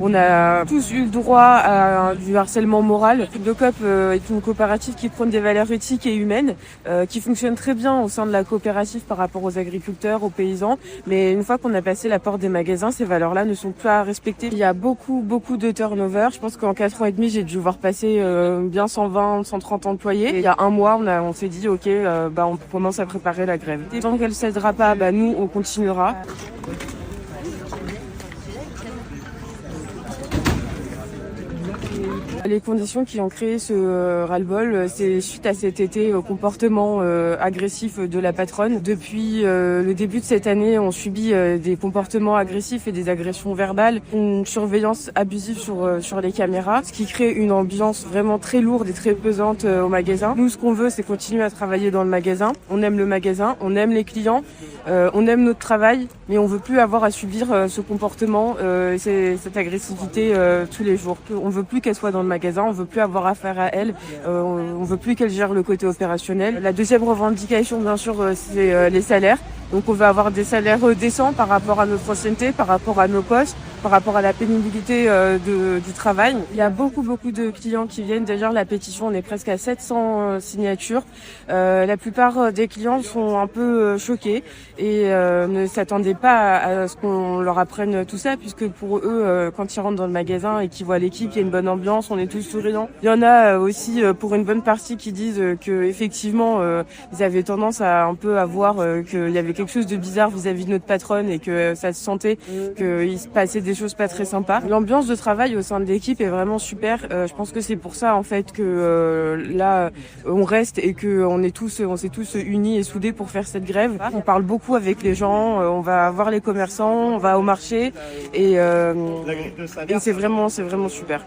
On a tous eu le droit à du harcèlement moral. Le COP est une coopérative qui prône des valeurs éthiques et humaines, qui fonctionne très bien au sein de la coopérative par rapport aux agriculteurs, aux paysans. Mais une fois qu'on a passé la porte des magasins, ces valeurs-là ne sont plus à respecter. Il y a beaucoup de turnover. Je pense qu'en 4 ans et demi, j'ai dû voir passer bien 120, 130 employés. Et il y a un mois, on s'est dit, ok, on commence à préparer la grève. Et tant qu'elle ne cédera pas, nous, on continuera. Les conditions qui ont créé ce ras-le-bol, c'est suite à cet été au comportement agressif de la patronne. Depuis le début de cette année, on subit des comportements agressifs et des agressions verbales, une surveillance abusive sur les caméras, ce qui crée une ambiance vraiment très lourde et très pesante au magasin. Nous, ce qu'on veut, c'est continuer à travailler dans le magasin. On aime le magasin, on aime les clients, on aime notre travail, mais on veut plus avoir à subir ce comportement, cette agressivité tous les jours. On veut plus qu'elle soit dans le magasin, on veut plus avoir affaire à elle, on veut plus qu'elle gère le côté opérationnel. La deuxième revendication, bien sûr, c'est les salaires. Donc on veut avoir des salaires décents par rapport à notre ancienneté, par rapport à nos postes, par rapport à la pénibilité du travail. Il y a beaucoup de clients qui viennent. D'ailleurs, la pétition, on est presque à 700 signatures. La plupart des clients sont un peu choqués et ne s'attendaient pas à ce qu'on leur apprenne tout ça, puisque pour eux, quand ils rentrent dans le magasin et qu'ils voient l'équipe, il y a une bonne ambiance, on est tous souriants. Il y en a aussi pour une bonne partie qui disent que effectivement, ils avaient tendance à un peu à voir qu'il y avait quelque chose de bizarre vis-à-vis de notre patronne et que ça se sentait qu'il se passait des choses pas très sympas. L'ambiance de travail au sein de l'équipe est vraiment super. Je pense que c'est pour ça en fait que là on reste et que on s'est tous unis et soudés pour faire cette grève. On parle beaucoup avec les gens, on va voir les commerçants, on va au marché et c'est vraiment super.